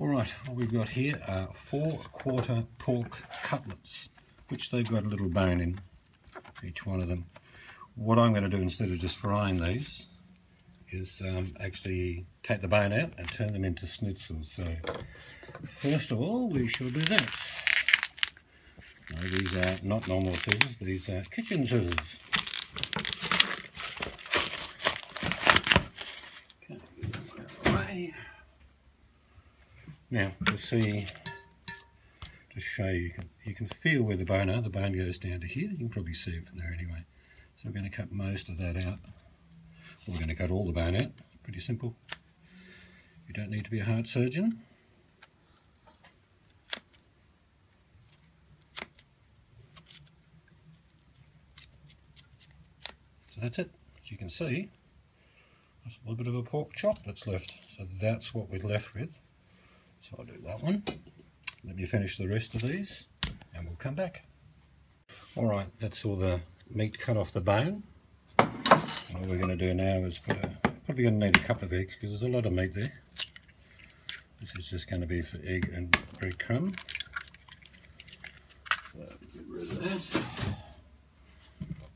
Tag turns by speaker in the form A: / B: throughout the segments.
A: Alright, what we've got here are 4-quarter pork cutlets, which they've got a little bone in each one of them. What I'm going to do instead of just frying these is actually take the bone out and turn them into schnitzels. So first of all we shall do that. No, these are not normal scissors, these are kitchen scissors. Okay, get them out of the way. Now to see, to show you, you can feel where the bone are. The bone goes down to here. You can probably see it from there anyway. So we're going to cut most of that out. We're going to cut all the bone out. It's pretty simple. You don't need to be a heart surgeon. So that's it. As you can see, there's a little bit of a pork chop that's left. So that's what we're left with. So I'll do that one. Let me finish the rest of these and we'll come back. Alright, that's all the meat cut off the bone. And all we're going to do now is probably going to need a couple of eggs because there's a lot of meat there. This is just going to be for egg and breadcrumb. So get rid of that.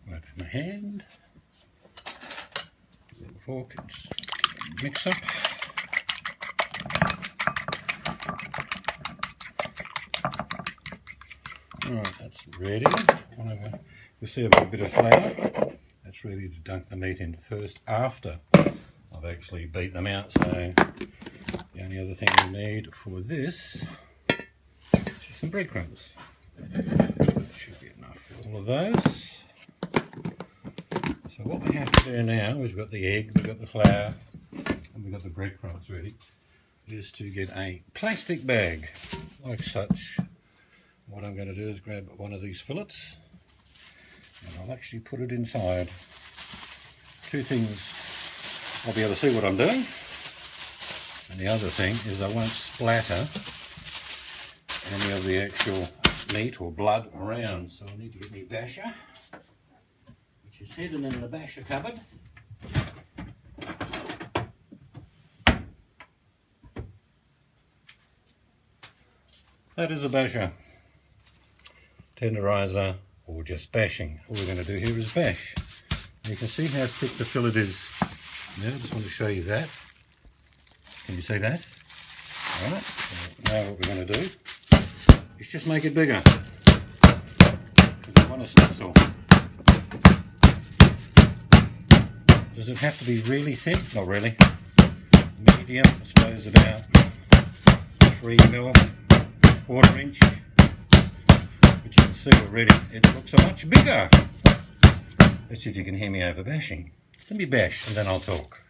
A: Wipe my hand. Little fork and just mix up. Alright, that's ready. You'll see a bit of flour. That's ready to dunk the meat in first after I've actually beat them out. So the only other thing we need for this is some breadcrumbs. That should be enough for all of those. So what we have to do now, we've got the egg, we've got the flour, and we've got the breadcrumbs ready, is to get a plastic bag like such. What I'm going to do is grab one of these fillets and I'll actually put it inside. Two things, I'll be able to see what I'm doing, and the other thing is I won't splatter any of the actual meat or blood around. So I need to get my basher, which is hidden in the basher cupboard. That is a basher, tenderizer, or just bashing. All we're going to do here is bash. And you can see how thick the fillet is. Now I just want to show you that. Can you see that? Alright, so now what we're going to do is just make it bigger. We want a schnitzel. Does it have to be really thin? Not really. Medium, I suppose about 3 mil, 1/4 inch. But you can see already it looks a much bigger. Let's see if you can hear me over bashing. Let me bash and then I'll talk.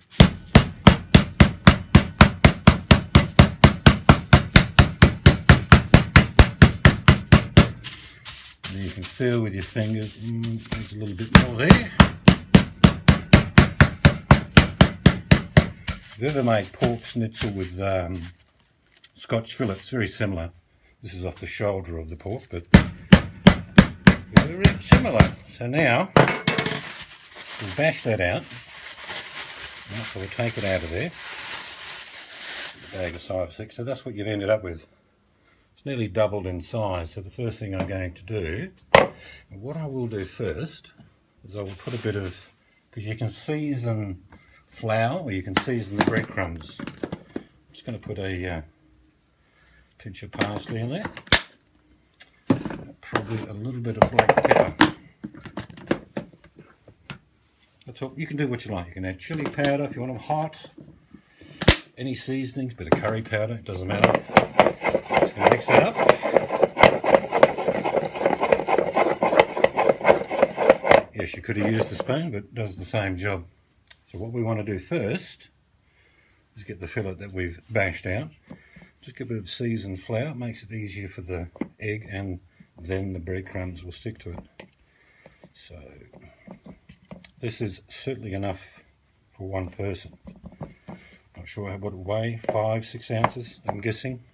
A: And you can feel with your fingers, there's a little bit more there. If you've ever made pork schnitzel with Scotch fillet, it's very similar. This is off the shoulder of the pork, but very similar. So now we'll bash that out. So we'll take it out of there. The bag of size 6. So that's what you've ended up with. It's nearly doubled in size. So the first thing I'm going to do, and what I will do first, is I will put a bit of, because you can season flour or you can season the breadcrumbs. I'm just going to put a pinch of parsley in there. Probably a little bit of black pepper. That's all. You can do what you like. You can add chili powder if you want them hot. Any seasonings, bit of curry powder, it doesn't matter. Just going to mix that up. Yes, you could have used the spoon, but it does the same job. So what we want to do first is get the fillet that we've bashed out. Just get a bit of seasoned flour. It makes it easier for the egg, and then the breadcrumbs will stick to it. So this is certainly enough for one person. Not sure what it will weigh, 5-6 ounces I'm guessing.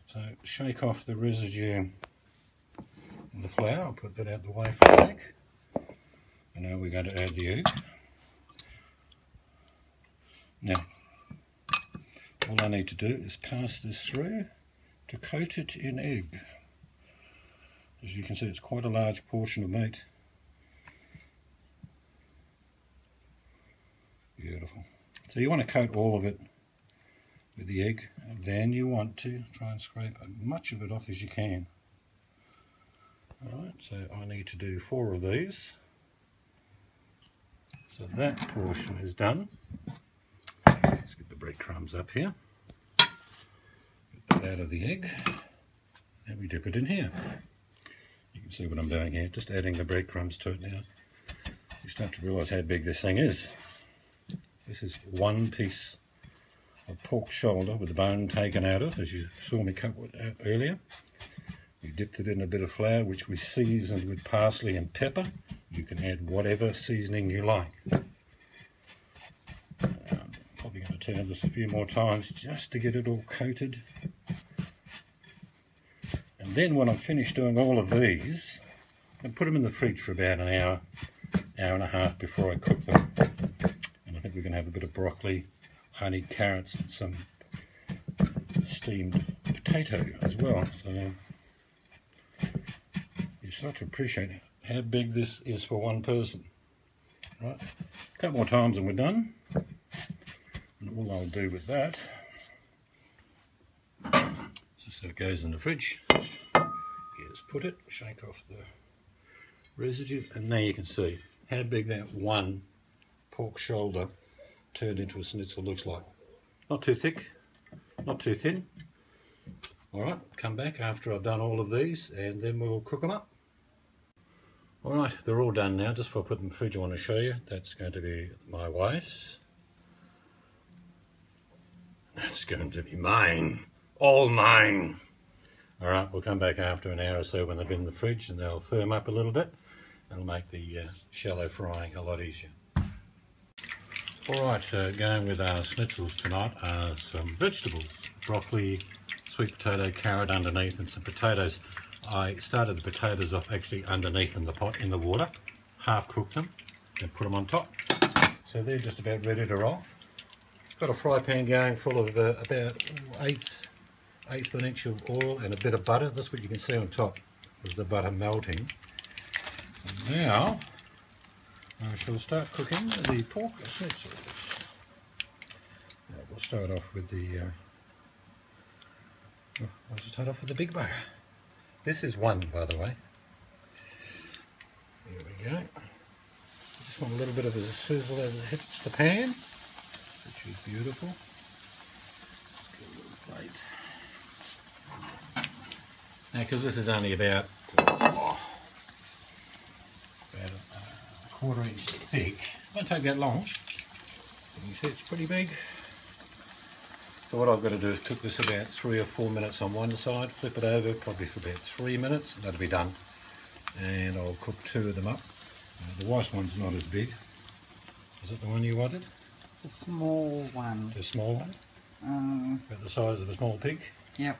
A: So shake off the residue in the flour. I'll put that out the way for a sec. And now we're going to add the egg. Now all I need to do is pass this through to coat it in egg. As you can see, it's quite a large portion of meat. Beautiful. So you want to coat all of it with the egg, and then you want to try and scrape as much of it off as you can. Alright, so I need to do 4 of these. So that portion is done. Let's get the breadcrumbs up here. Get that out of the egg, and we dip it in here. You can see what I'm doing here, just adding the breadcrumbs to it now. You start to realise how big this thing is. This is 1 piece of pork shoulder with the bone taken out of, as you saw me cut it out earlier. We dipped it in a bit of flour, which we seasoned with parsley and pepper. You can add whatever seasoning you like. Probably going to turn this a few more times just to get it all coated. And then when I'm finished doing all of these, I put them in the fridge for about an hour, hour and a half before I cook them. And I think we're going to have a bit of broccoli, honey, carrots, and some steamed potato as well. So you start to appreciate how big this is for one person. Right, a couple more times and we're done. And all I'll do with that, so it goes in the fridge, is put it, shake off the residue, and now you can see how big that one pork shoulder turned into a schnitzel looks like. Not too thick, not too thin. Alright, come back after I've done all of these and then we'll cook them up. Alright, they're all done now. Just before I put them in the fridge, I want to show you. That's going to be my wife's. That's going to be mine. All mine. Alright, we'll come back after an hour or so when they've been in the fridge and they'll firm up a little bit. It'll make the shallow frying a lot easier. Alright, going with our schnitzels tonight are some vegetables. Broccoli, sweet potato, carrot underneath, and some potatoes. I started the potatoes off actually underneath in the pot in the water, half cooked them, and put them on top. So they're just about ready to roll. Got a fry pan going full of about eighth of an inch of oil and a bit of butter. That's what you can see on top, is the butter melting. And now I shall start cooking the pork schnitzels. Now we'll start off with the big bugger. This is one, by the way. There we go. Just want a little bit of a sizzle as it hits the pan, which is beautiful. Let's get a little plate. Now, because this is only about a quarter-inch thick, it won't take that long. You see it's pretty big. So what I've got to do is cook this about 3 or 4 minutes on one side, flip it over probably for about 3 minutes, that'll be done. And I'll cook 2 of them up. The white one's not as big. Is it the one you wanted?
B: The small one.
A: The small one? About the size of a small pig?
B: Yep.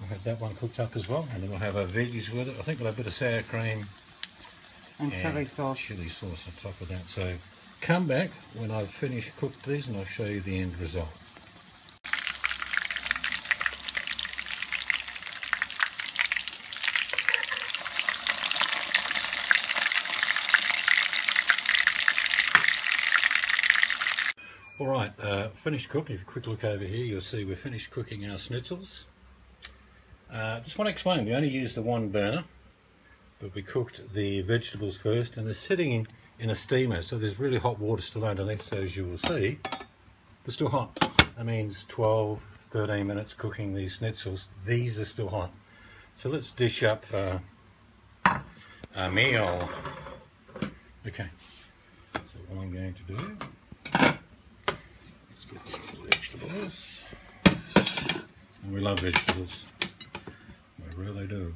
A: I'll have that one cooked up as well, and then we'll have our veggies with it. I think we'll have a bit of sour cream
B: and chilli sauce.
A: Chilli sauce on top of that. So come back when I've finished cooked these and I'll show you the end result. Alright, finished cooking. If you quick look over here, you'll see we're finished cooking our schnitzels. Just want to explain, we only used the one burner, but we cooked the vegetables first, and they're sitting in a steamer, so there's really hot water still underneath, so as you will see, they're still hot. That means 12, 13 minutes cooking these schnitzels. These are still hot. So let's dish up our meal. Okay, so what I'm going to do, let's get these vegetables. And we love vegetables. We really do.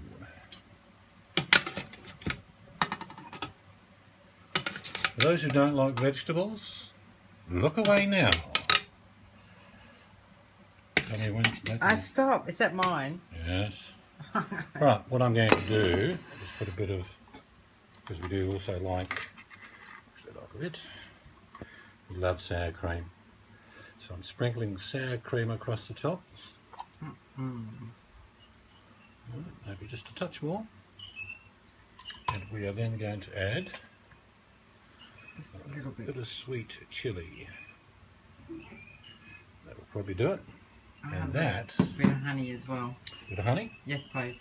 A: For those who don't like vegetables, look away now. Tell me when.
B: Stop. Is that mine?
A: Yes. Right, what I'm going to do is put a bit of, because we do also like, push that off a bit, we love sour cream. So So I'm sprinkling sour cream across the top. Maybe just a touch more. And we are then going to add
B: Just a little
A: a
B: bit.
A: bit of sweet chilli. That will probably do it. And that's
B: a bit of honey as well.
A: a bit of honey.
B: Yes, please.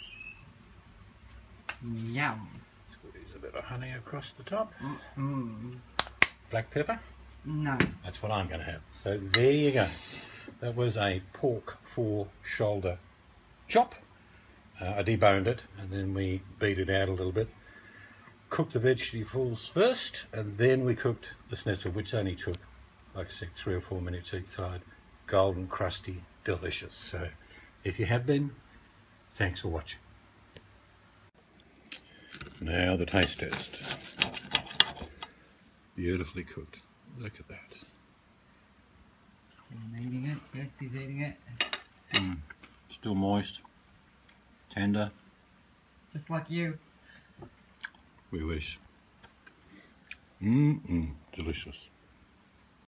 B: Yum.
A: Squeeze a bit of honey across the top.
B: Mm.
A: Black pepper.
B: No.
A: That's what I'm going to have. So there you go. That was a pork shoulder chop. I deboned it and then we beat it out a little bit. Cooked the vegetables first and then we cooked the schnitzel, which only took, like I said, 3 or 4 minutes each side. Golden, crusty, delicious. So if you have been, thanks for watching. Now the taste test. Beautifully cooked. Look at that.
B: I'm eating it. Yes, he's eating it.
A: Still moist, tender.
B: Just like you.
A: We wish. Delicious.